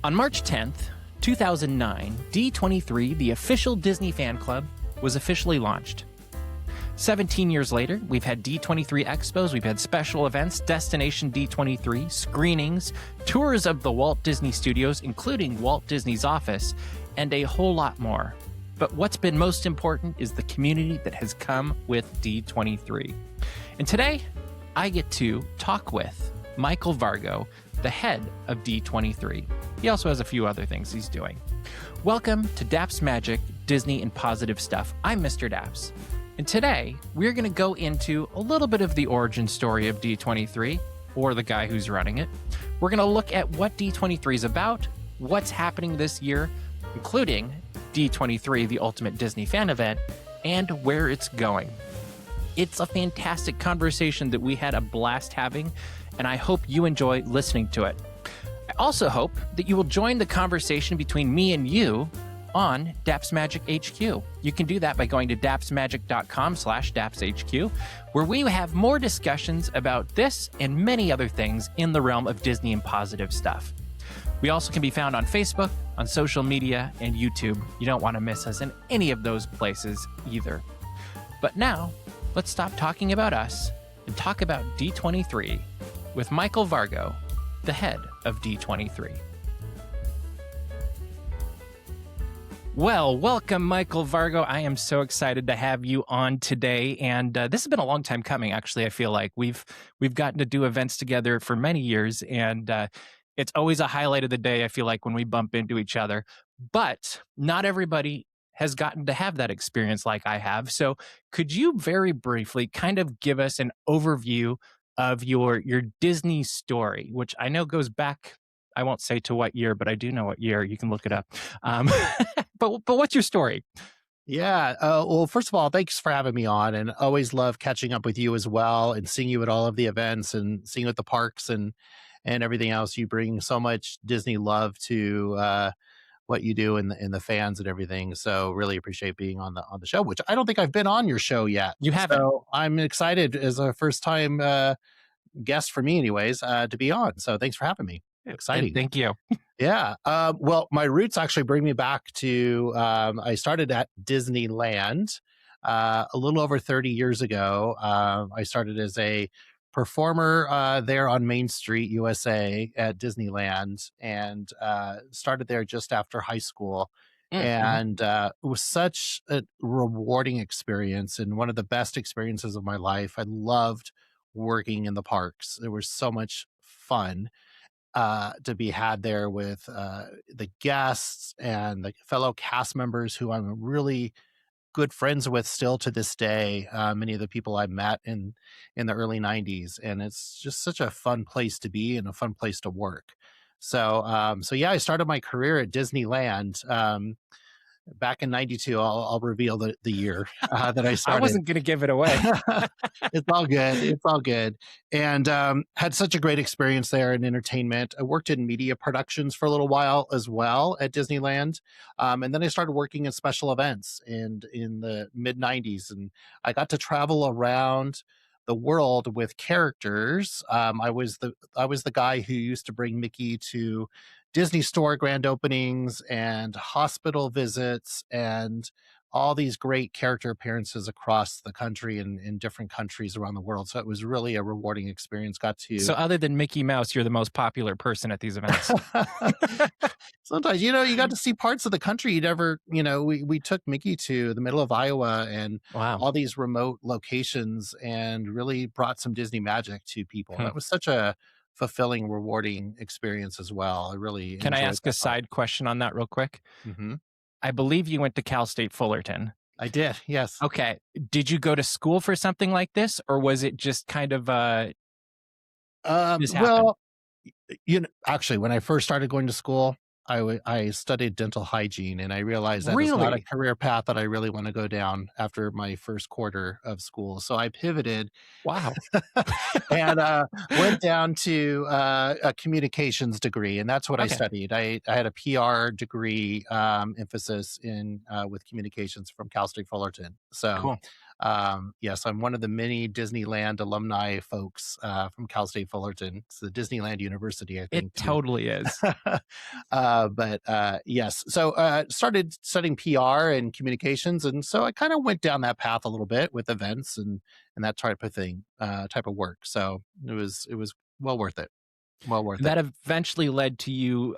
On March 10th, 2009, D23, the official Disney fan club, was officially launched. 17 years later, we've had D23 expos, we've had special events, Destination D23, screenings, tours of the Walt Disney Studios, including Walt Disney's office, and a whole lot more. But what's been most important is the community that has come with D23. And today, I get to talk with Michael Vargo, the head of D23. He also has a few other things he's doing. Welcome to Daps Magic, Disney and Positive Stuff. I'm Mr. Daps. And today, we're going to go into a little bit of the origin story of D23, or the guy who's running it. We're going to look at what D23 is about, what's happening this year, including D23, the Ultimate Disney Fan Event, and where it's going. It's a fantastic conversation that we had a blast having, and I hope you enjoy listening to it. I also hope that you will join the conversation between me and you on Daps Magic HQ. You can do that by going to dapsmagic.com/dapshq, where we have more discussions about this and many other things in the realm of Disney and positive stuff. We also can be found on Facebook, on social media, and YouTube. You don't want to miss us in any of those places either. But now, let's stop talking about us and talk about D23 with Michael Vargo, the head of D23. Well, welcome, Michael Vargo. I am so excited to have you on today. And this has been a long time coming, actually. I feel like we've gotten to do events together for many years. And it's always a highlight of the day, I feel like, when we bump into each other. But not everybody has gotten to have that experience like I have. So could you very briefly kind of give us an overview of your Disney story, which I know goes back, I won't say to what year, but I do know what year. You can look it up. But what's your story? Yeah. Well, first of all, thanks for having me on, and always love catching up with you as well, and seeing you at all of the events and seeing you at the parks and everything else. You bring so much Disney love to what you do and the fans and everything. So really appreciate being on the show, which I don't think I've been on your show yet. You haven't. So I'm excited as a first time guest for me, anyways, to be on. So thanks for having me. Exciting. Thank you. Yeah. Well, my roots actually bring me back to, I started at Disneyland a little over 30 years ago. I started as a performer there on Main Street, USA at Disneyland, and started there just after high school. And it was such a rewarding experience and one of the best experiences of my life. I loved working in the parks. There was so much fun to be had there with the guests and the fellow cast members who I'm really good friends with still to this day. Many of the people I met in the early 90s, and it's just such a fun place to be and a fun place to work. So yeah, I started my career at Disneyland back in 92. I'll reveal the year that I started. I wasn't going to give it away. It's all good. It's all good. And had such a great experience there in entertainment. I worked in media productions for a little while as well at Disneyland. And then I started working in special events in the mid 90s. And I got to travel around the world with characters. I was the guy who used to bring Mickey to Disney Store grand openings and hospital visits and all these great character appearances across the country and in different countries around the world. So it was really a rewarding experience. So other than Mickey Mouse, you're the most popular person at these events. Sometimes, you got to see parts of the country you never, we took Mickey to the middle of Iowa and all these remote locations and really brought some Disney magic to people. That was such a fulfilling, rewarding experience as well. I really Can I ask a side question on that real quick? Mm-hmm. I believe you went to Cal State Fullerton. I did, yes. Okay. Did you go to school for something like this, or was it just kind of well, actually, when I first started going to school, I studied dental hygiene, and I realized that is not a career path that I really want to go down after my first quarter of school. So I pivoted. Wow. And went down to a communications degree, and that's what I studied. I had a PR degree emphasis in with communications from Cal State Fullerton. So Yes, I'm one of the many Disneyland alumni folks from Cal State Fullerton. It's the Disneyland University, I It think, too. totally is. But yes, so started studying PR and communications, and so I kind of went down that path a little bit with events and that type of thing, type of work. So it was well worth it. Well worth it. That eventually led to you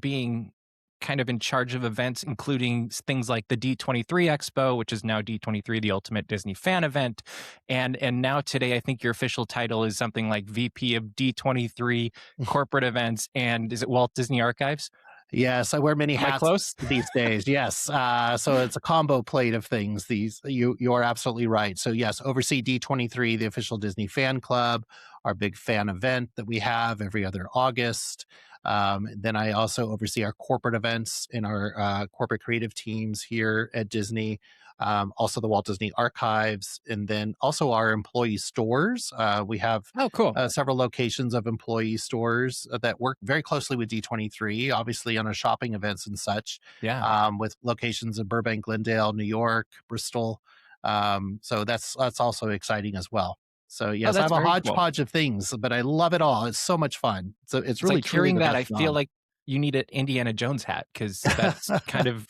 being kind of in charge of events, including things like the D23 Expo, which is now D23, the Ultimate Disney Fan Event, and now today, I think your official title is something like VP of D23 Corporate Events, and is it Walt Disney Archives? Yes, I wear many Am I hats close? these days. Yes, so it's a combo plate of things. These you are absolutely right. So yes, oversee D23, the official Disney fan club, our big fan event that we have every other August. Then I also oversee our corporate events in our corporate creative teams here at Disney. Also the Walt Disney Archives, and then also our employee stores. We have Oh, cool. several locations of employee stores that work very closely with D23, obviously on our shopping events and such, Yeah. with locations in Burbank, Glendale, New York, Bristol. So that's also exciting as well. So Oh, yes, I that's have a very cool. hodgepodge of things, but I love it all. It's so much fun. So it's It's really like truly hearing the that, best I feel job. like you need an Indiana Jones hat because that's kind of,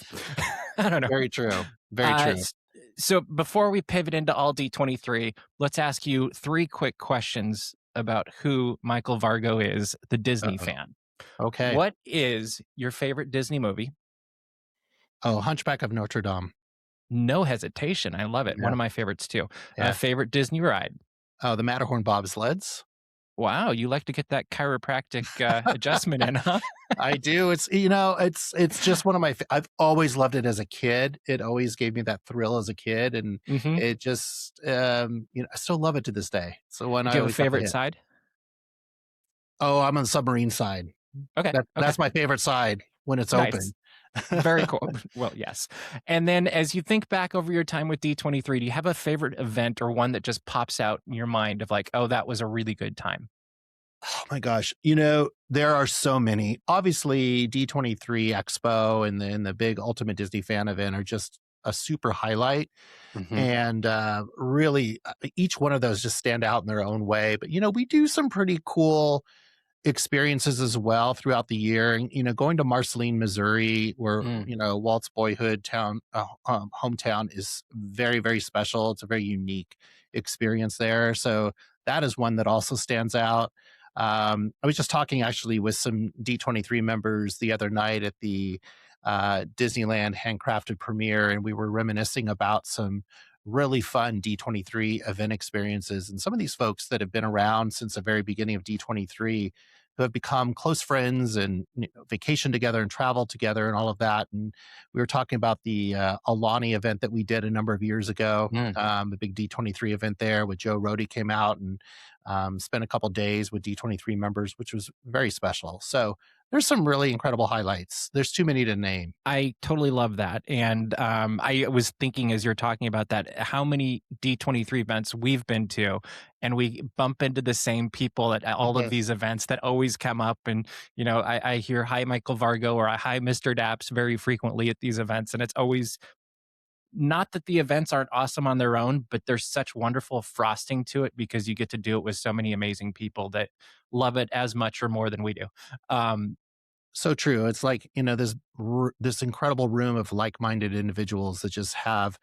I don't know. Very true. Very Uh, true. s- so before we pivot into all D23, let's ask you three quick questions about who Michael Vargo is, the Disney Uh-oh. fan. Okay. What is your favorite Disney movie? Oh, Hunchback of Notre Dame. No hesitation. I love it. One Yeah. of my favorites too. Yeah. Favorite Disney ride? Oh, the Matterhorn bobsleds. Wow, you like to get that chiropractic adjustment in, huh? I do. It's it's just one of my. I've always loved it as a kid. It always gave me that thrill as a kid, and Hmm. it just I still love it to this day. So one Do I you have a always have to favorite hit. side? Oh, I'm on the submarine side. Okay, okay, That's my favorite side when it's nice. open. Very cool. Well, yes. And then as you think back over your time with D23, do you have a favorite event or one that just pops out in your mind of like, oh, that was a really good time? Oh my gosh. There are so many. Obviously, D23 Expo and the big Ultimate Disney Fan Event are just a super highlight. Hmm. And really, each one of those just stand out in their own way. But, we do some pretty cool experiences as well throughout the year. And, going to Marceline, Missouri, where, Mm. Walt's boyhood town, hometown is very, very special. It's a very unique experience there. So that is one that also stands out. I was just talking actually with some D23 members the other night at the Disneyland handcrafted premiere, and we were reminiscing about some really fun D23 event experiences. And some of these folks that have been around since the very beginning of D23 who have become close friends and vacation together and travel together and all of that. And we were talking about the Alani event that we did a number of years ago, Mm. a big D23 event there with Joe Rody came out and spent a couple days with D23 members, which was very special. So there's some really incredible highlights. There's too many to name. I totally love that. And I was thinking as you're talking about that, how many D23 events we've been to, and we bump into the same people at all of Mhm. these events that always come up. And, I hear, hi, Michael Vargo, or hi, Mr. Daps very frequently at these events. And it's always not that the events aren't awesome on their own, but there's such wonderful frosting to it because you get to do it with so many amazing people that love it as much or more than we do. Um, So true. It's like, this incredible room of like-minded individuals that just have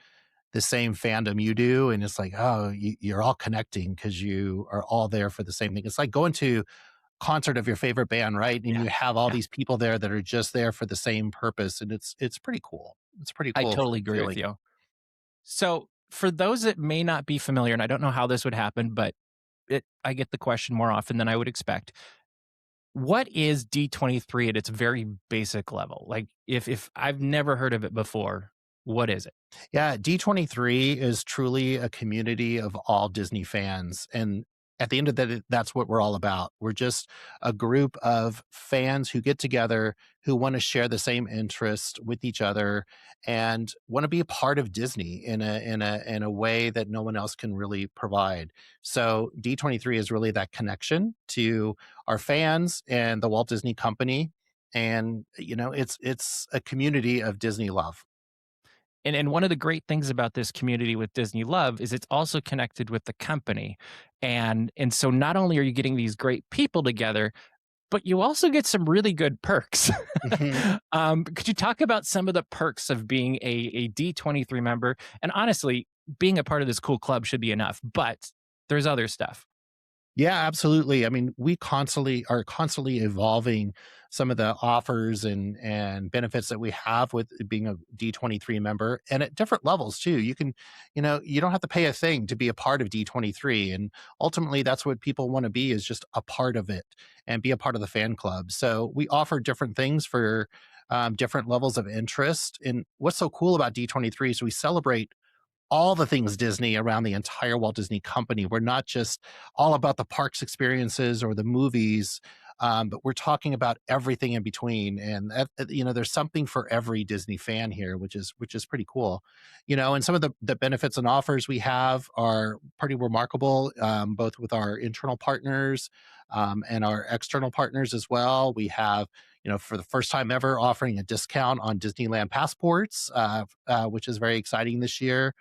the same fandom you do. And it's like, oh, you're all connecting because you are all there for the same thing. It's like going to concert of your favorite band, right? And yeah. you have all Yeah. these people there that are just there for the same purpose. And it's pretty cool. It's pretty I cool totally agree with feeling. you. So, for those that may not be familiar, and I don't know how this would happen, but I get the question more often than I would expect. What is D23 at its very basic level? Like, if I've never heard of it before, what is it? Yeah, D23 is truly a community of all Disney fans. And at the end of the day, that's what we're all about. We're just a group of fans who get together, who want to share the same interest with each other and want to be a part of Disney in a way that no one else can really provide. So D23 is really that connection to our fans and the Walt Disney Company. And it's a community of Disney love. And one of the great things about this community with Disney Love is it's also connected with the company. And so not only are you getting these great people together, but you also get some really good perks. Mhm. Could you talk about some of the perks of being a D23 member? And honestly, being a part of this cool club should be enough, but there's other stuff. Yeah, absolutely. I mean, we constantly evolving some of the offers and benefits that we have with being a D23 member, and at different levels too. You can, you don't have to pay a thing to be a part of D23, and ultimately that's what people want to be, is just a part of it and be a part of the fan club. So we offer different things for different levels of interest. And what's so cool about D23 is we celebrate all the things Disney around the entire Walt Disney Company. We're not just all about the parks experiences or the movies, but we're talking about everything in between. And there's something for every Disney fan here, which is pretty cool. And some of the benefits and offers we have are pretty remarkable, both with our internal partners and our external partners as well. We have, for the first time ever, offering a discount on Disneyland passports, which is very exciting this year,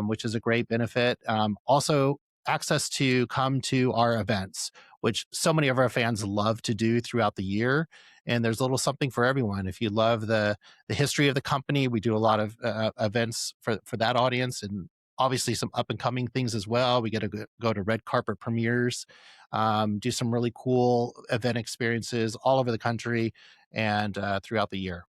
which is a great benefit. Also, access to come to our events, which so many of our fans love to do throughout the year. And there's a little something for everyone. If you love the history of the company, we do a lot of events for that audience, and obviously some up and coming things as well. We get to go to red carpet premieres, do some really cool event experiences all over the country and throughout the year.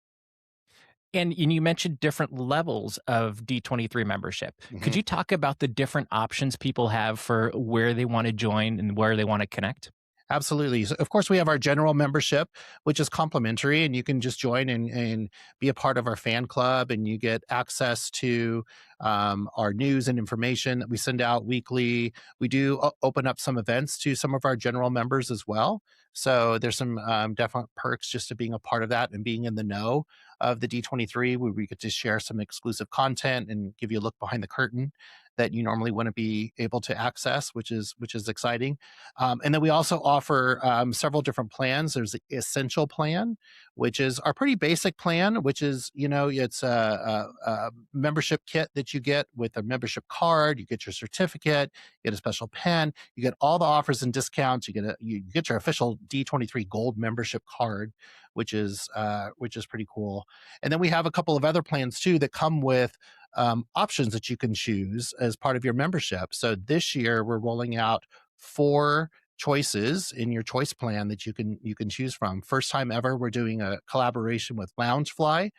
And you mentioned different levels of D23 membership. Could Mhm. you talk about the different options people have for where they want to join and where they want to connect? Absolutely. So of course, we have our general membership, which is complimentary, and you can just join and be a part of our fan club, and you get access to our news and information that we send out weekly. We do open up some events to some of our general members as well. So there's some definite perks just to being a part of that and being in the know of the D23, where we get to share some exclusive content and give you a look behind the curtain that you normally wouldn't be able to access, which is exciting. And then we also offer several different plans. There's the essential plan, which is our pretty basic plan, which is, it's a membership kit that you get with a membership card. You get your certificate, you get a special pen, you get all the offers and discounts. You get your official D23 Gold membership card, which is pretty cool. And then we have a couple of other plans too that come with options that you can choose as part of your membership. So this year we're rolling out 4 choices in your choice plan that you can choose from. First time ever, we're doing a collaboration with Loungefly.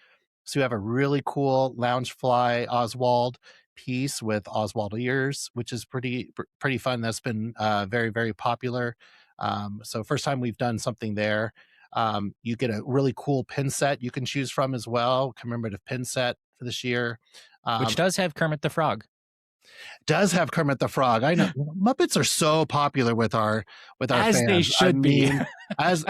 So we have a really cool Loungefly Oswald piece with Oswald ears, which is pretty fun. That's been very very popular. So first time we've done something there. You get a really cool pin set you can choose from as well, commemorative pin set for this year. Which Um, does have Kermit the Frog. does have Kermit the Frog. I know Muppets are so popular with our As they fans. I should be. mean,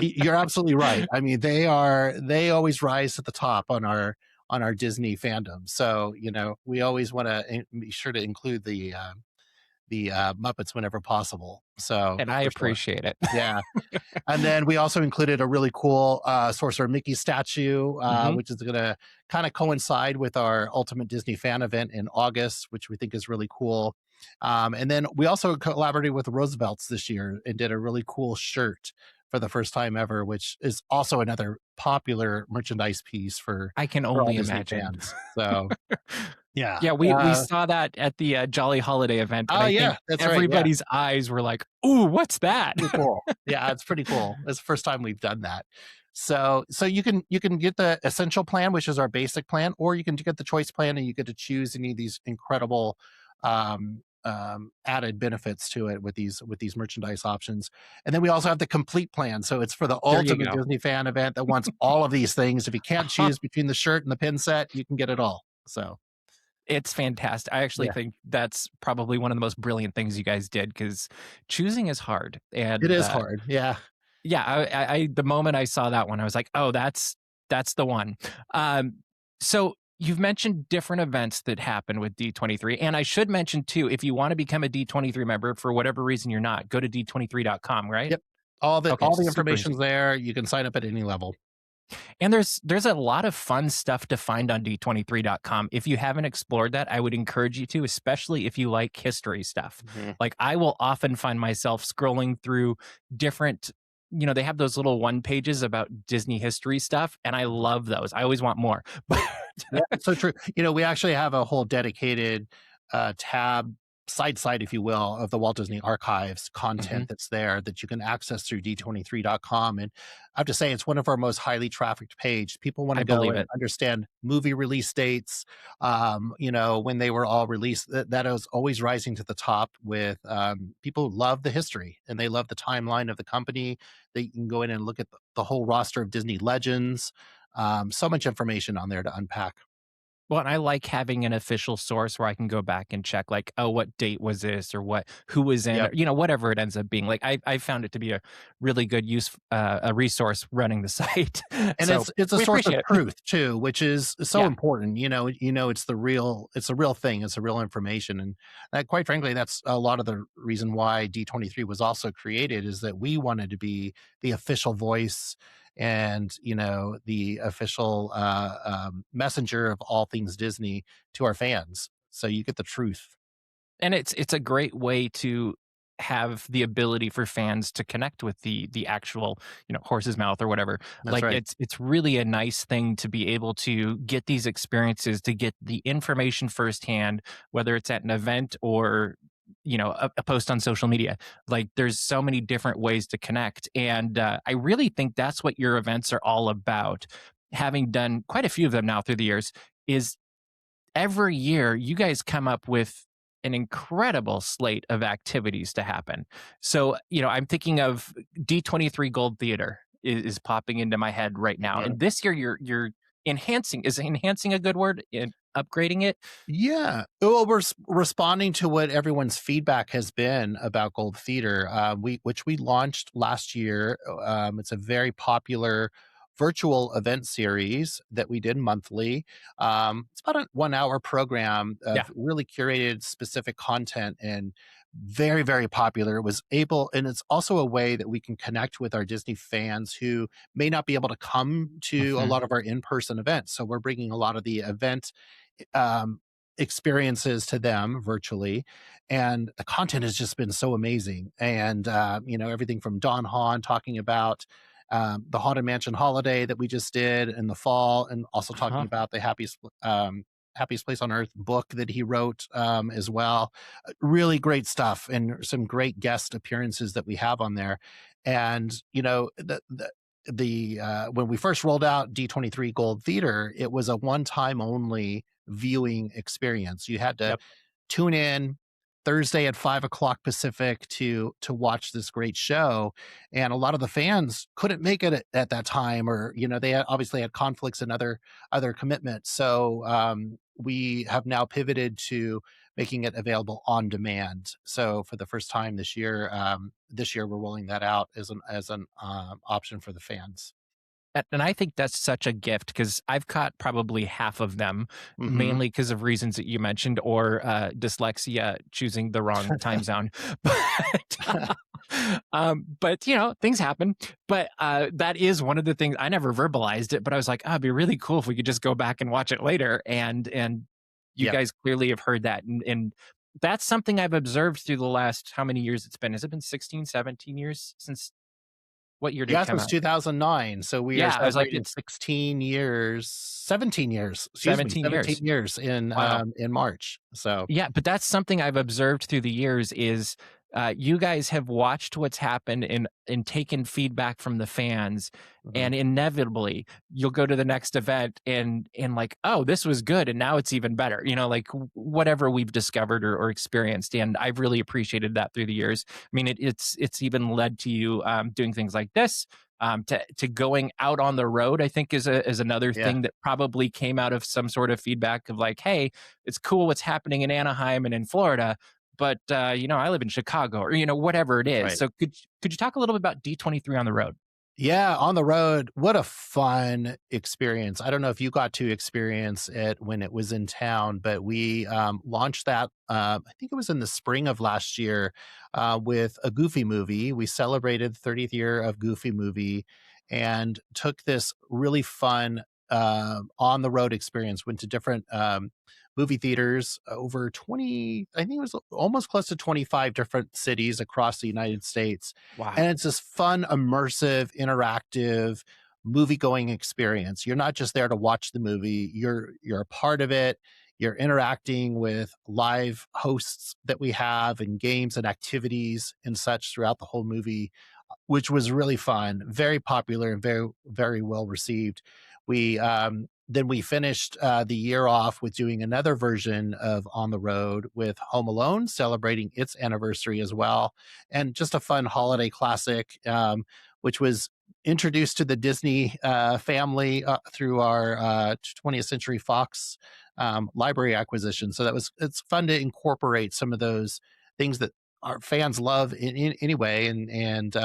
you're absolutely right. I mean, they always rise to the top on our Disney fandom. So we always want to be sure to include the Muppets whenever possible. So And I for sure, appreciate it. yeah. And then we also included a really cool Sorcerer Mickey statue, Mhm. which is going to kind of coincide with our Ultimate Disney Fan event in August, which we think is really cool. And then we also collaborated with the Roosevelts this year and did a really cool shirt for the first time ever, which is also another popular merchandise piece for I can all only Disney imagine. fans. So yeah. Yeah, we saw that at the, Jolly Holiday event, and Oh I think yeah, that's right. Yeah. everybody's eyes were like, "Ooh, what's that?" Pretty cool. Yeah, it's pretty cool. It's the first time we've done that. So you can get the essential plan, which is our basic plan, or you can get the choice plan, and you get to choose any of these incredible added benefits to it with these merchandise options. And then we also have the complete plan. So it's for the There you ultimate go. Disney fan event that wants all of these things. If you can't choose between the shirt and the pin set, you can get it all. So It's fantastic. I actually yeah, think that's probably one of the most brilliant things you guys did, because choosing is hard, it and, is hard. Yeah. yeah, I the moment I saw that one, I was like, "Oh, that's the one." Um, so you've mentioned different events that happen with D23, and I should mention too, if you wanna become a D23 member for whatever reason you're not, go to d23.com, right? Yep. All the Okay, all the super easy. information's there. You can sign up at any level. And there's a lot of fun stuff to find on D23.com. If you haven't explored that, I would encourage you to, especially if you like history stuff. Mhm. Like I will often find myself scrolling through different, they have those little one pages about Disney history stuff, and I love those. I always want more. Yeah, it's so true. We actually have a whole dedicated tab, site, if you will, of the Walt Disney Archives content Mhm. that's there that you can access through d23.com. And I have to say, it's one of our most highly trafficked page. People want I to go believe and it. understand movie release dates, when they were all released. That is always rising to the top with people who love the history and they love the timeline of the company. They can go in and look at the whole roster of Disney legends. So much information on there to unpack. Well, and I like having an official source where I can go back and check, like, oh, what date was this, or who was in, or Yep. whatever it ends up being. Like, I found it to be a really good a resource running the site. And So it's a we source of appreciate it. truth too, which is so Yeah. important. It's a real thing. It's a real information. And quite frankly, that's a lot of the reason why D23 was also created, is that we wanted to be the official voice and, the official messenger of all things Disney to our fans. So you get the truth. And it's a great way to have the ability for fans to connect with the actual, horse's mouth or whatever. That's Like right. it's really a nice thing to be able to get these experiences, to get the information firsthand, whether it's at an event or a post on social media. Like there's so many different ways to connect, and I really think that's what your events are all about. Having done quite a few of them now through the years, is every year you guys come up with an incredible slate of activities to happen. So, I'm thinking of D23 Gold Theater is popping into my head right now. Mhm. And this year you're enhancing, is enhancing a good word? In upgrading it? Yeah. Well, we're responding to what everyone's feedback has been about Gold Theater, which we launched last year. It's a very popular virtual event series that we did monthly. It's about a 1 hour program Yeah. of really curated specific content and very, very popular. It was able, and it's also a way that we can connect with our Disney fans who may not be able to come to a Mhm. lot of our in-person events. So we're bringing a lot of the event um, experiences to them virtually, and the content has just been so amazing. And everything from Don Hahn talking about the Haunted Mansion holiday that we just did in the fall, and also talking Uh-huh. about the Happiest Place on Earth book that he wrote as well. Really great stuff, and some great guest appearances that we have on there. And when we first rolled out D23 Gold Theater, it was a one time only viewing experience. You had to Yep. tune in Thursday at 5 o'clock Pacific to watch this great show, and a lot of the fans couldn't make it at that time, or they obviously had conflicts and other commitments. So we have now pivoted to making it available on demand. So for the first time this year we're rolling that out as an option for the fans. And I think that's such a gift because I've caught probably half of them, Hmm. mainly because of reasons that you mentioned, or dyslexia, choosing the wrong time zone. But things happen. But that is one of the things I never verbalized it, but I was like, oh, it'd be really cool if we could just go back and watch it later. And you Yep. guys clearly have heard that, and that's something I've observed through the last how many years it's been? Has it been 16, 17 years since? What year did it Yeah, come since out? 2009. So we are Yeah, I was like, celebrating it's 16 years, 17 years, excuse me, 17 17 years. years Wow. in March. So, Yeah, but that's something I've observed through the years is, you guys have watched what's happened and taken feedback from the fans, mhm, and inevitably you'll go to the next event and like, oh, this was good, and now it's even better. Like whatever we've discovered or experienced, and I've really appreciated that through the years. I mean, it's even led to you doing things like this. To going out on the road, I think is another yeah, thing that probably came out of some sort of feedback of like, hey, it's cool what's happening in Anaheim and in Florida, but I live in Chicago, or whatever it that's is. right. So could you talk a little bit about D23 on the road? Yeah, on the road, what a fun experience. I don't know if you got to experience it when it was in town, but we launched that, I think it was in the spring of last year, with a Goofy movie. We celebrated 30th year of Goofy movie. and took this really fun on the road experience. Went to different movie theaters, over 20, I think it was almost close to 25 different cities across the United States. And Wow. it's this fun, immersive, interactive movie going experience. You're not just there to watch the movie, you're a part of it. You're interacting with live hosts that we have and games and activities and such throughout the whole movie, which was really fun, very popular and very, very well received. We then we finished the year off with doing another version of On the Road with Home Alone, celebrating its anniversary as well, and just a fun holiday classic, which was introduced to the Disney family through our 20th Century Fox library acquisition. So it's fun to incorporate some of those things that our fans love in anyway, and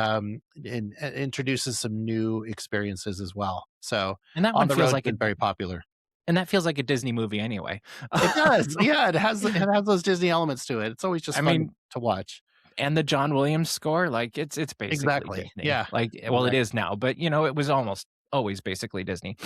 introduces some new experiences as well. So And that On one the feels Road's like been very popular. a Disney movie anyway. It does, yeah. It has those Disney elements to it. It's always just I fun mean, to watch. and the John Williams score, like it's basically Exactly. Disney. Yeah. Like, well, it Exactly. is now, but it was almost always basically Disney.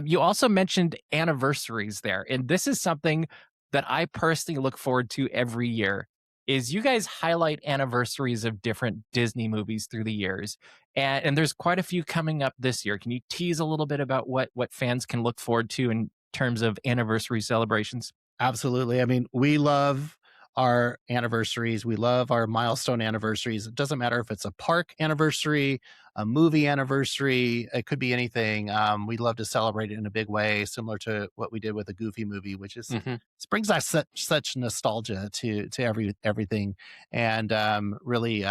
You also mentioned anniversaries there, and this is something that I personally look forward to every year. Is you guys highlight anniversaries of different Disney movies through the years, and there's quite a few coming up this year. Can you tease a little bit about what fans can look forward to in terms of anniversary celebrations? Absolutely. I mean, we love our anniversaries. We love our milestone anniversaries. It doesn't matter if it's a park anniversary, a movie anniversary, it could be anything. We love to celebrate it in a big way, similar to what we did with the Goofy movie, which is Hmm. this brings us such nostalgia to everything, and really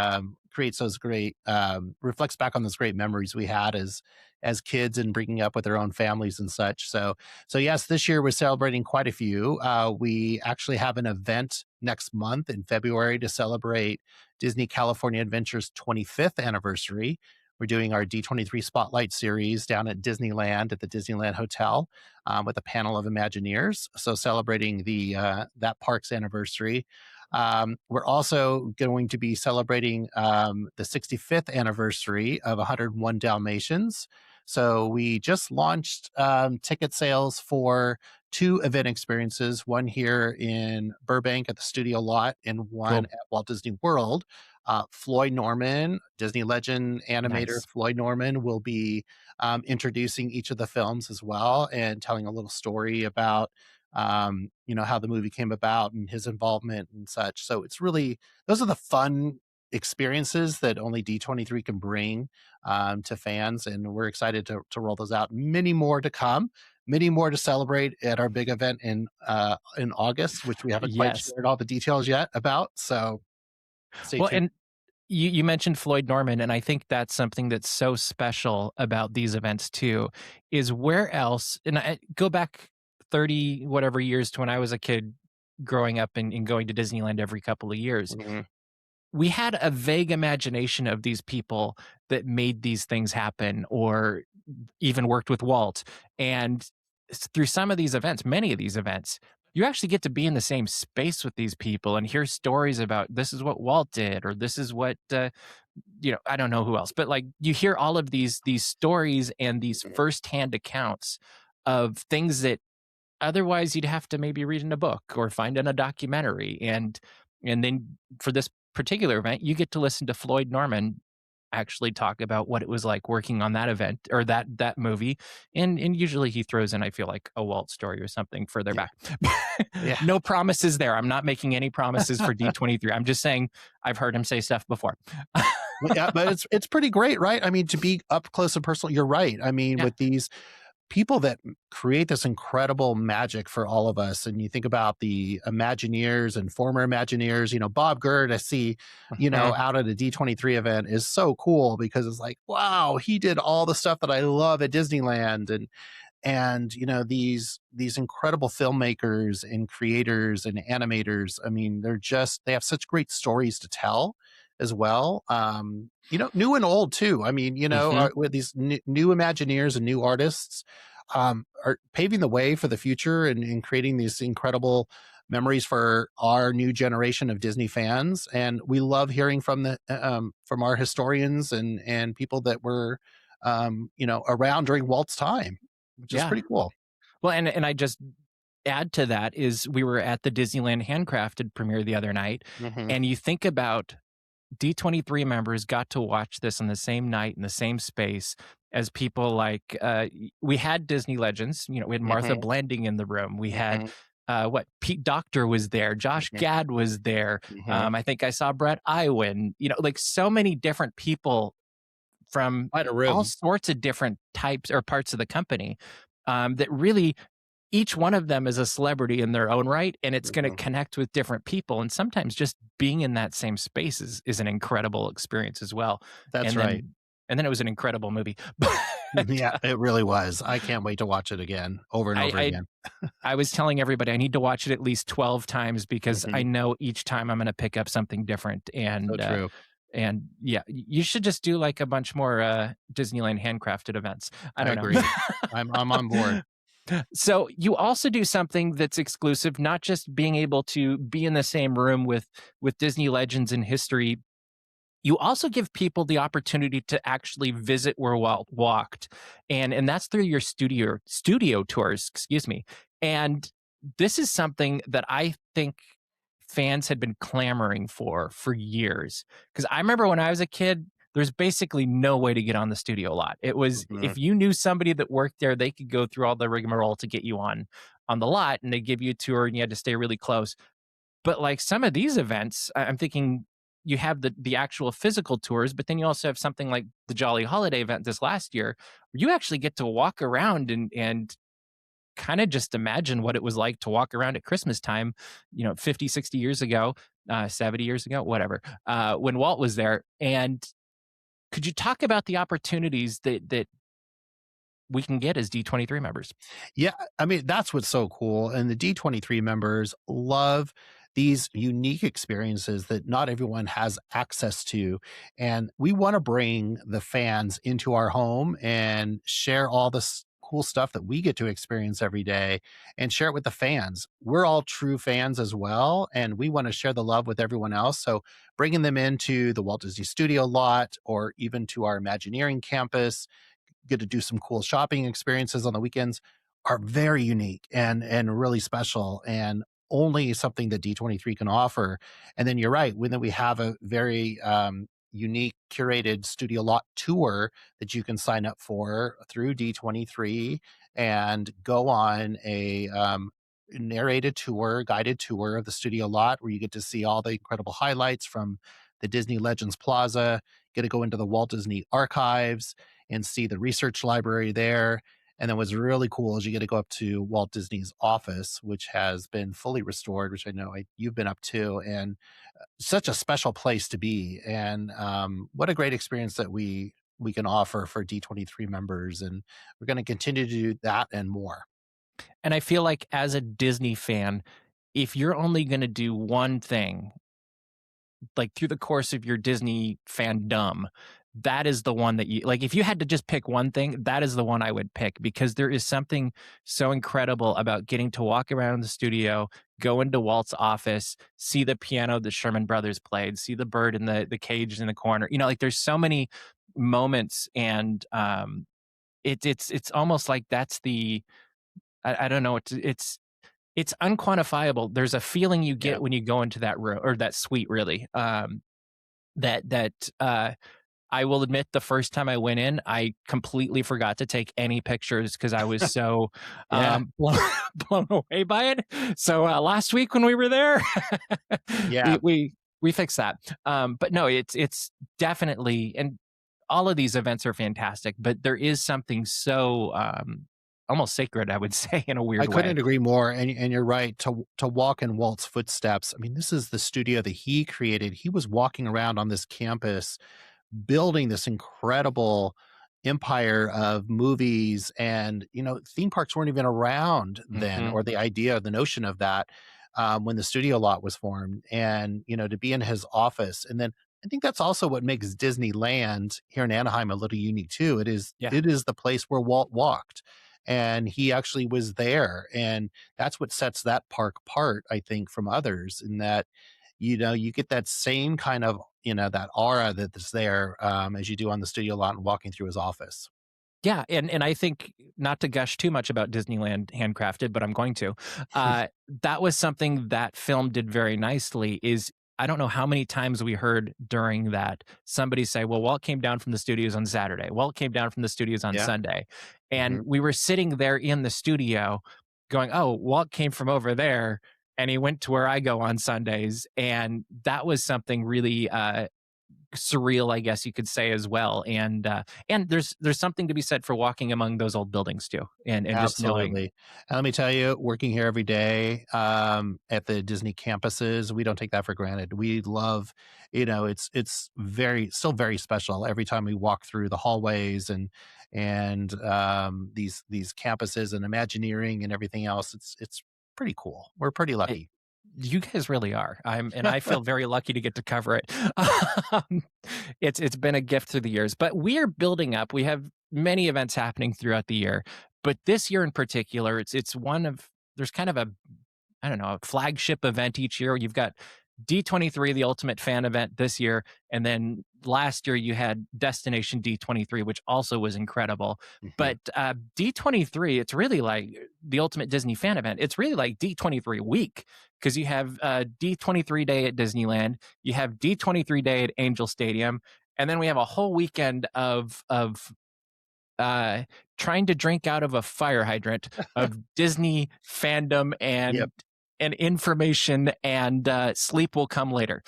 creates those great reflects back on those great memories we had as kids and bringing up with their own families and such. So yes, this year we're celebrating quite a few. We actually have an event next month in February to celebrate Disney California Adventure's 25th anniversary. We're doing our D23 Spotlight series down at Disneyland at the Disneyland Hotel with a panel of Imagineers. So celebrating the that park's anniversary. We're also going to be celebrating the 65th anniversary of 101 Dalmatians. So we just launched ticket sales for two event experiences, one here in Burbank at the Studio Lot and one Cool. at Walt Disney World. Floyd Norman, Disney legend animator Nice. Floyd Norman, will be introducing each of the films as well and telling a little story about how the movie came about and his involvement and such. So it's really, those are the fun experiences that only D23 can bring to fans, and we're excited to roll those out. Many more to come, many more to celebrate at our big event in August, which we haven't quite Yes. shared all the details yet about. So stay Well, tuned. and you mentioned Floyd Norman, and I think that's something that's so special about these events too, is where else, and I go back 30 whatever years to when I was a kid growing up and going to Disneyland every couple of years. Mhm. We had a vague imagination of these people that made these things happen or even worked with Walt. And through some of these events, many of these events, you actually get to be in the same space with these people and hear stories about this is what Walt did, or this is what, I don't know who else, but like you hear all of these stories and these firsthand accounts of things that otherwise you'd have to maybe read in a book or find in a documentary. And then for this particular event, you get to listen to Floyd Norman actually talk about what it was like working on that event or that movie. And usually he throws in, I feel like, a Walt story or something further Yeah. back. Yeah. No promises there. I'm not making any promises for D23. I'm just saying I've heard him say stuff before. Yeah, but it's pretty great, right? I mean, to be up close and personal, you're right. I mean, Yeah. with these people that create this incredible magic for all of us, and you think about the Imagineers and former Imagineers, Bob Gerd, I see, Mhm. out at a D23 event is so cool because it's like, wow, he did all the stuff that I love at Disneyland. And these incredible filmmakers and creators and animators, I mean, they have such great stories to tell as well, new and old too. I mean, Mhm. with these new Imagineers and new artists, are paving the way for the future and creating these incredible memories for our new generation of Disney fans. And we love hearing from our historians and people that were around during Walt's time, which is Yeah. pretty cool. Well, and I just add to that is we were at the Disneyland Handcrafted premiere the other night, Hmm. and you think about D23 members got to watch this on the same night in the same space as people like we had Disney legends. We had Martha Hmm. Blending in the room. We had Hmm. what Pete Docter was there. Josh Gad was there. Hmm. I think I saw Brett Iwin. Like so many different people from Quite a all room. sorts of different types or parts of the company that really each one of them is a celebrity in their own right, and it's going to Hmm. connect with different people. And sometimes just being in that same space is an incredible experience as well. That's And right. then it was an incredible movie. But Yeah, it really was. I can't wait to watch it again, over and I, over I again. I was telling everybody I need to watch it at least 12 times because I Hmm. know each time I'm going to pick up something different. So true. And yeah, you should just do like a bunch more Disneyland handcrafted events. I I don't know. agree. I'm on board. So you also do something that's exclusive, not just being able to be in the same room with Disney legends in history. You also give people the opportunity to actually visit where Walt walked, and that's through your studio tours. Excuse me. And this is something that I think fans had been clamoring for years. Because I remember when I was a kid, there's basically no way to get on the studio lot. It was Mhm. if you knew somebody that worked there, they could go through all the rigmarole to get you on the lot, and they give you a tour, and you had to stay really close. But like some of these events, I'm thinking you have the actual physical tours, but then you also have something like the Jolly Holiday event this last year, where you actually get to walk around and kind of just imagine what it was like to walk around at Christmas time, 50, 60 years ago, 70 years ago, whatever, when Walt was there. And could you talk about the opportunities that we can get as D23 members? Yeah, I mean, that's what's so cool, and the D23 members love these unique experiences that not everyone has access to, and we wanna bring the fans into our home and share all this cool stuff that we get to experience every day and share it with the fans. We're all true fans as well, and we wanna share the love with everyone else, so bringing them into the Walt Disney Studio lot or even to our Imagineering campus, get to do some cool shopping experiences on the weekends, are very unique and really special and only something that D23 can offer. And then you're right, when we have a very unique curated studio lot tour that you can sign up for through D23 and go on a narrated tour, guided tour of the studio lot where you get to see all the incredible highlights from the Disney Legends Plaza, get to go into the Walt Disney Archives and see the research library there. And then what's really cool is you get to go up to Walt Disney's office, which has been fully restored, which I know you've been up to, and such a special place to be. And what a great experience that we can offer for D23 members, and we're going to continue to do that and more. And I feel like as a Disney fan, if you're only going to do one thing, like through the course of your Disney fandom, that is the one that you like. If you had to just pick one thing, that is the one I would pick because there is something so incredible about getting to walk around the studio, go into Walt's office, see the piano that Sherman Brothers played, see the bird in the cage in the corner. Like there's so many moments, and it's almost like that's the I don't know. It's unquantifiable. There's a feeling you Yeah. get when you go into that room or that suite, really. That I will admit, the first time I went in, I completely forgot to take any pictures because I was so Yeah. blown away by it. So last week when we were there, we Yeah. we we fixed that. But no, it's definitely, and all of these events are fantastic. But there is something so almost sacred, I would say, in a I weird way. couldn't agree more, and you're right, to walk in Walt's footsteps. I mean, this is the studio that he created. He was walking around on this campus building this incredible empire of movies, and theme parks weren't even around then, Hmm. or the idea, the notion of that, when the studio lot was formed. And to be in his office, and then I think that's also what makes Disneyland here in Anaheim a little unique too. it is Yeah. it is the place where Walt walked, and he actually was there, and that's what sets that park apart, I think, from others, in that you get that same kind of, that aura that's there, as you do on the studio lot and walking through his office. Yeah, and I think, not to gush too much about Disneyland Handcrafted, but I'm going to. That was something that film did very nicely. Is I don't know how many times we heard during that somebody say, "Well, Walt came down from the studios on Saturday. Walt came down from the studios on Yeah. Sunday," and Hmm. we were sitting there in the studio, going, "Oh, Walt came from over there." And he went to where I go on Sundays, and that was something really surreal, I guess you could say, as well. And there's something to be said for walking among those old buildings too, and just knowing. Absolutely. And let me tell you, working here every day, at the Disney campuses, we don't take that for granted. We love, it's still very special every time we walk through the hallways and these campuses and Imagineering and everything else. It's pretty cool. We're pretty I, lucky. you guys really are. And I feel very lucky to get to cover it. Um, it's been a gift through the years, but we are building up. We have many events happening throughout the year, but this year in particular, it's one of there's kind of a, I don't know, a flagship event each year. You've got D23, the ultimate fan event this year. And then last year you had Destination D23, which also was incredible. Mhm. But D23, it's really like the ultimate Disney fan event. It's really like D23 week, because you have D23 day at Disneyland, you have D23 day at Angel Stadium, and then we have a whole weekend of uh, trying to drink out of a fire hydrant of Disney fandom Yep. and information, and sleep will come later.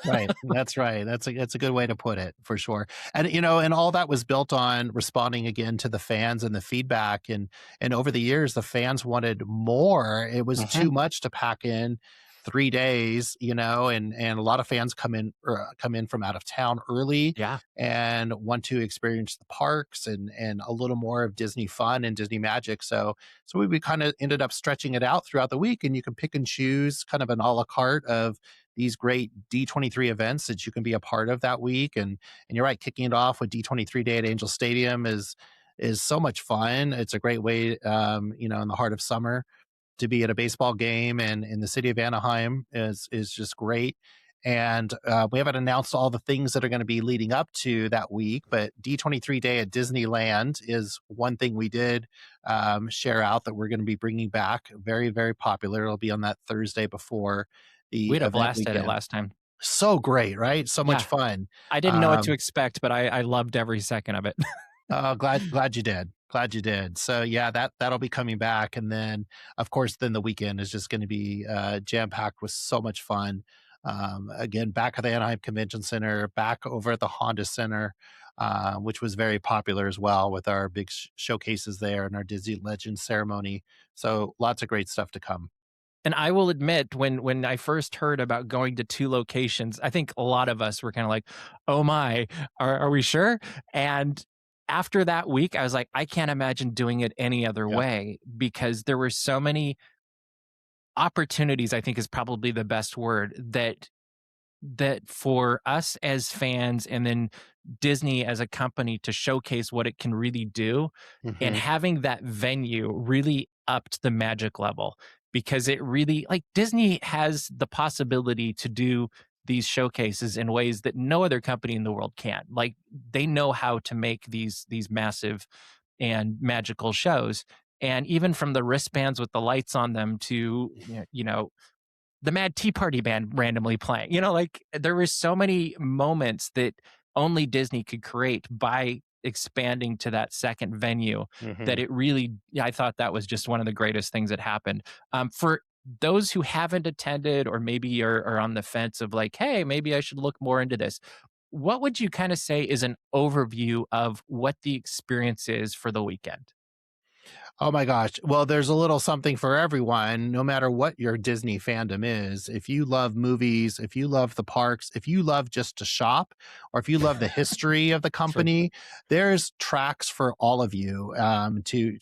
Right. That's right. That's a good way to put it, for sure. And and all that was built on responding again to the fans and the feedback, and over the years the fans wanted more. It was Mhm. too much to pack in 3 days, and a lot of fans come in from out of town early Yeah. and want to experience the parks and a little more of Disney fun and Disney magic. So we kind of ended up stretching it out throughout the week, and you can pick and choose kind of an a la carte of these great D23 events that you can be a part of that week. And you're right, kicking it off with D23 Day at Angel Stadium is so much fun. It's a great way, in the heart of summer to be at a baseball game, and in the city of Anaheim is just great. And we haven't announced all the things that are going to be leading up to that week, but D23 Day at Disneyland is one thing we did share out that we're going to be bringing back. Very, very popular. It'll be on that Thursday before We the had a event blast at it weekend. last time. So great, right? So much Yeah. fun. I didn't know what to Um, expect, but I loved every second of it. glad you did. Glad you did. So yeah, that'll be coming back, and then of course, then the weekend is just going to be jam packed with so much fun. Again, back at the Anaheim Convention Center, back over at the Honda Center, which was very popular as well with our big showcases there and our Disney Legends ceremony. So lots of great stuff to come. And I will admit, when I first heard about going to two locations, I think a lot of us were kind of like, "Oh my, are we sure?" And after that week, I was like, I can't imagine doing it any other Yep. way, because there were so many opportunities, I think is probably the best word, that for us as fans, and then Disney as a company, to showcase what it can really do, and Hmm. having that venue really upped the magic level, because it really, like, Disney has the possibility to do these showcases in ways that no other company in the world can. Like, they know how to make these massive and magical shows. And even from the wristbands with the lights on them to, the Mad Tea Party band randomly playing. Like, there were so many moments that only Disney could create by expanding to that second venue, that Hmm. it really, yeah, I thought that was just one of the greatest things that happened. For those who haven't attended, or maybe are on the fence of like, hey, maybe I should look more into this, what would you kind of say is an overview of what the experience is for the weekend? Oh my gosh. Well, there's a little something for everyone, no matter what your Disney fandom is. If you love movies, if you love the parks, if you love just to shop, or if you love the history of the True. company, there's tracks for all of you to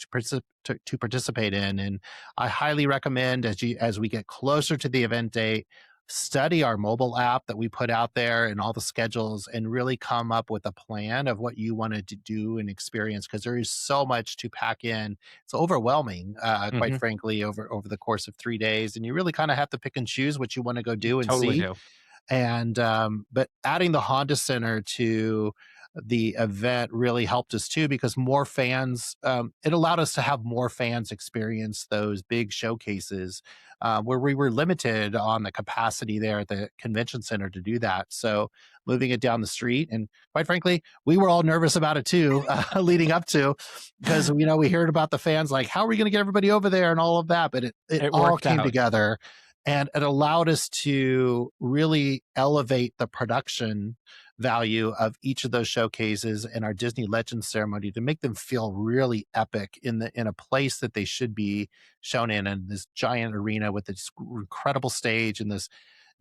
participate in. And I highly recommend, as we get closer to the event date, study our mobile app that we put out there and all the schedules and really come up with a plan of what you wanted to do and experience, because there is so much to pack in. It's overwhelming, quite Hmm. frankly, over the course of 3 days, and you really kind of have to pick and choose what you want to go do and Totally see. do. And but adding the Honda Center to the event really helped us too, because more fans, it allowed us to have more fans experience those big showcases, where we were limited on the capacity there at the convention center to do that. So moving it down the street, and quite frankly, we were all nervous about it too, leading up to, because we heard about the fans, like, how are we going to get everybody over there and all of that, but it It all worked came out. together, and it allowed us to really elevate the production value of each of those showcases and our Disney Legends ceremony to make them feel really epic in a place that they should be shown in this giant arena with this incredible stage and this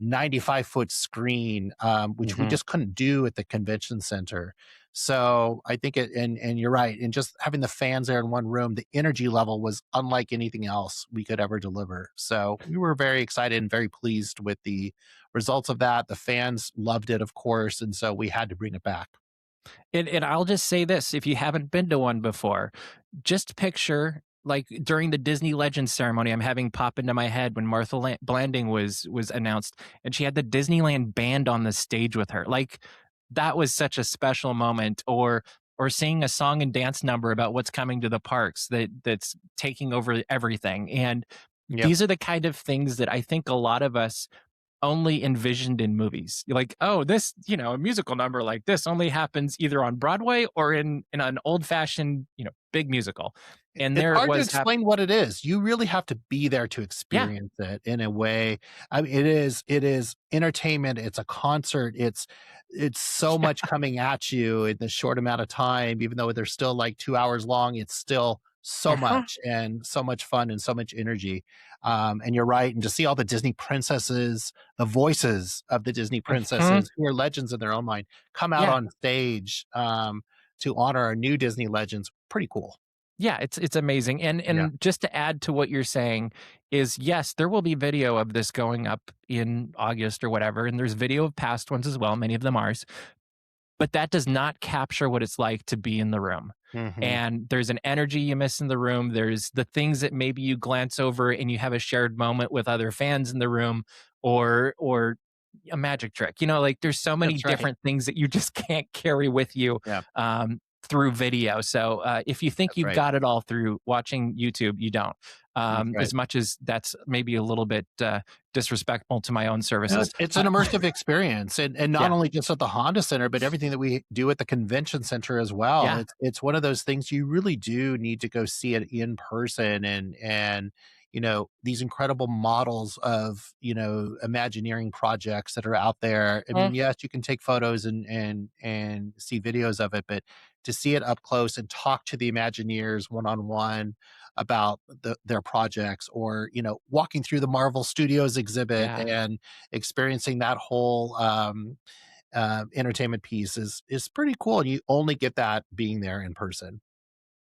95-foot screen, which we Hmm. just couldn't do at the convention center. So I think and you're right. And just having the fans there in one room, the energy level was unlike anything else we could ever deliver. So we were very excited and very pleased with the results of that. The fans loved it, of course. And so we had to bring it back. And I'll just say this, if you haven't been to one before, just picture like during the Disney Legends ceremony, I'm having pop into my head when Martha Blanding was announced, and she had the Disneyland band on the stage with her. Like that was such a special moment. Or seeing a song and dance number about what's coming to the parks that's taking over everything. And Yep. these are the kind of things that I think a lot of us only envisioned in movies. You're like, oh, this, a musical number like this only happens either on Broadway or in an old fashioned, big musical. And It's there it hard to was. explain what it is. You really have to be there to Yeah. experience it in a way. I mean, it is entertainment, it's a concert, it's so much coming at you in this short amount of time, even though they're still like 2 hours long, it's still so Uh-huh. much and so much fun and so much energy. And you're right, and to see all the Disney princesses, the voices of the Disney Mhm. princesses who are legends in their own mind, come out Yeah. on stage, to honor our new Disney legends, pretty cool. Yeah, it's amazing. And Yeah. just to add to what you're saying is yes, there will be video of this going up in August or whatever, and there's video of past ones as well, many of them ours. But that does not capture what it's like to be in the room. Mhm. And there's an energy you miss in the room. There's the things that maybe you glance over and you have a shared moment with other fans in the room, or a magic trick. Like there's so many That's right. different things that you just can't carry with you Yeah, through video. So if you think that's you've right. got it all through watching YouTube, you don't. That's right. As much as that's maybe a little bit disrespectful to my own No, services. it's an immersive experience, and not Yeah, only just at the Honda Center, but everything that we do at the convention center as well. yeah. It's one of those things you really do need to go see it in person, and these incredible models of Imagineering projects that are out there. I mean, yes, you can take photos and see videos of it, but to see it up close and talk to the Imagineers one on one about their projects, or walking through the Marvel Studios exhibit Yeah. and experiencing that whole entertainment piece is pretty cool. And you only get that being there in person.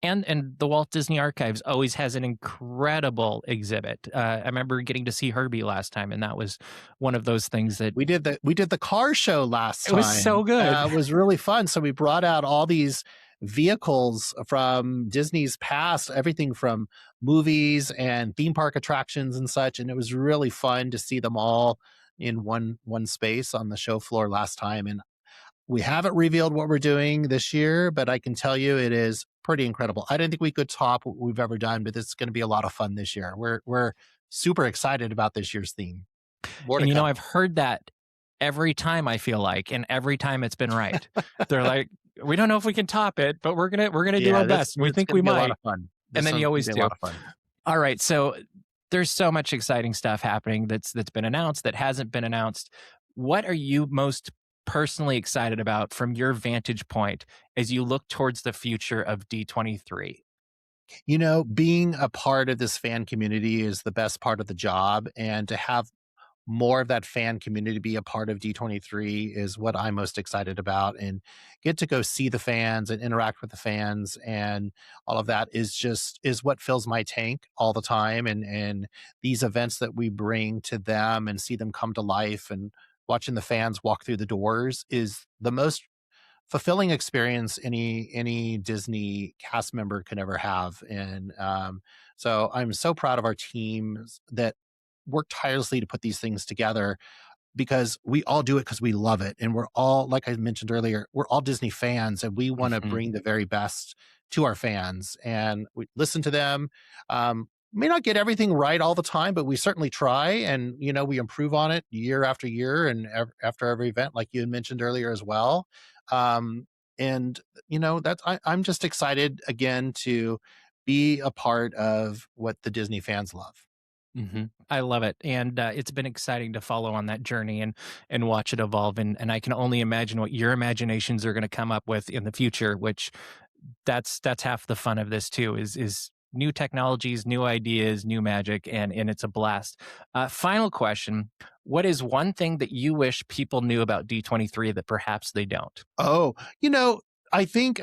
And the Walt Disney Archives always has an incredible exhibit. I remember getting to see Herbie last time, and that was one of those things that We did the car show last it was time. so good. It was really fun. So we brought out all these vehicles from Disney's past, everything from movies and theme park attractions and such, and it was really fun to see them all in one space on the show floor last time. And we haven't revealed what we're doing this year, but I can tell you it is pretty incredible. I didn't think we could top what we've ever done, but it's going to be a lot of fun this year. We're super excited about this year's theme. More to And come. I've heard that every time I feel like, and every time it's been right. They're like, we don't know if we can top it, but we're gonna do our Yeah, best, and we it's think going to we be a lot of might. fun. And This then one's you going always to be a do. lot of fun. All right, so there's so much exciting stuff happening that's been announced that hasn't been announced. What are you most personally excited about from your vantage point as you look towards the future of D23? Being a part of this fan community is the best part of the job, and to have more of that fan community be a part of D23 is what I'm most excited about, and get to go see the fans and interact with the fans, and all of that is what fills my tank all the time. And these events that we bring to them and see them come to life, and watching the fans walk through the doors is the most fulfilling experience any Disney cast member can ever have. And so I'm so proud of our teams that work tirelessly to put these things together, because we all do it because we love it. And we're all, like I mentioned earlier, we're all Disney fans, and we want to Mhm. bring the very best to our fans, and we listen to them. May not get everything right all the time, but we certainly try, and we improve on it year after year, and after every event, like you had mentioned earlier as well. Um, and I'm just excited again to be a part of what the Disney fans love. I love it, and it's been exciting to follow on that journey and watch it evolve. And I can only imagine what your imaginations are going to come up with in the future. Which that's half the fun of this too. Is new technologies, new ideas, new magic, and it's a blast. Final question: what is one thing that you wish people knew about D23 that perhaps they don't? Oh, I think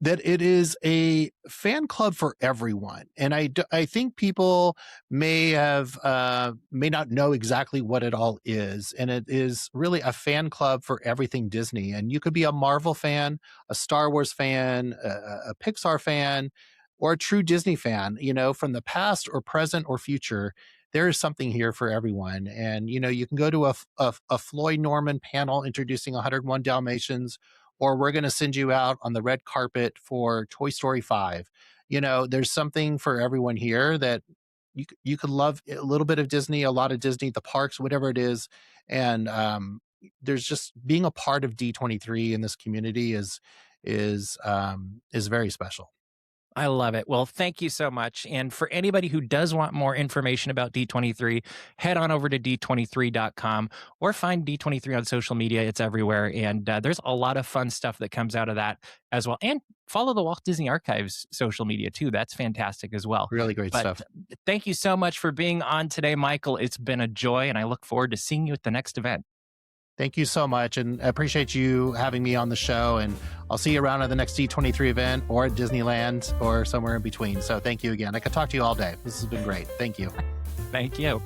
that it is a fan club for everyone. And I think people may not know exactly what it all is. And it is really a fan club for everything Disney. And you could be a Marvel fan, a Star Wars fan, a Pixar fan, or a true Disney fan, from the past or present or future. There is something here for everyone. And, you can go to a Floyd Norman panel introducing 101 Dalmatians, or we're going to send you out on the red carpet for Toy Story 5. There's something for everyone here, that you could love a little bit of Disney, a lot of Disney, the parks, whatever it is. And there's just being a part of D23 in this community is very special. I love it. Well, thank you so much. And for anybody who does want more information about D23, head on over to d23.com or find D23 on social media. It's everywhere. And there's a lot of fun stuff that comes out of that as well. And follow the Walt Disney Archives social media too. That's fantastic as well. Really great But stuff. thank you so much for being on today, Michael. It's been a joy, and I look forward to seeing you at the next event. Thank you so much. And I appreciate you having me on the show. And I'll see you around at the next D23 event, or at Disneyland, or somewhere in between. So thank you again. I could talk to you all day. This has been great. Thank you. Thank you.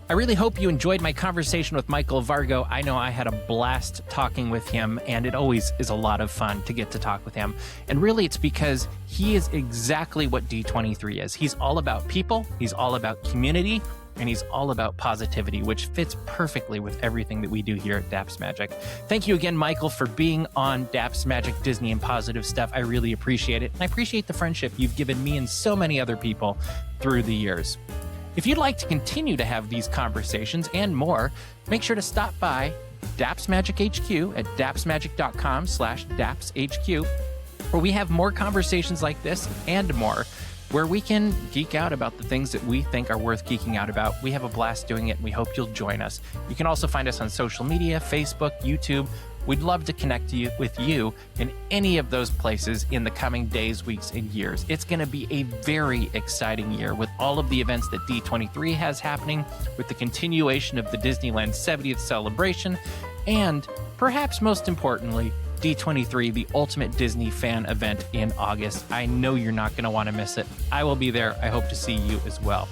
I really hope you enjoyed my conversation with Michael Vargo. I know I had a blast talking with him, and it always is a lot of fun to get to talk with him. And really, it's because he is exactly what D23 is. He's all about people, he's all about community, and he's all about positivity, which fits perfectly with everything that we do here at Daps Magic. Thank you again, Michael, for being on Daps Magic Disney and Positive Stuff. I really appreciate it. And I appreciate the friendship you've given me and so many other people through the years. If you'd like to continue to have these conversations and more, make sure to stop by Daps Magic HQ at dapsmagic.com/dapshq, where we have more conversations like this and more, where we can geek out about the things that we think are worth geeking out about. We have a blast doing it, and we hope you'll join us. You can also find us on social media, Facebook, YouTube. We'd love to connect with you in any of those places in the coming days, weeks, and years. It's going to be a very exciting year with all of the events that D23 has happening, with the continuation of the Disneyland 70th celebration, and perhaps most importantly, D23, the ultimate Disney fan event in August. I know you're not going to want to miss it. I will be there. I hope to see you as well.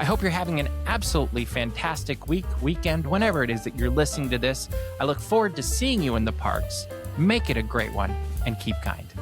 I hope you're having an absolutely fantastic weekend, whenever it is that you're listening to this. I look forward to seeing you in the parks. Make it a great one, and keep kind.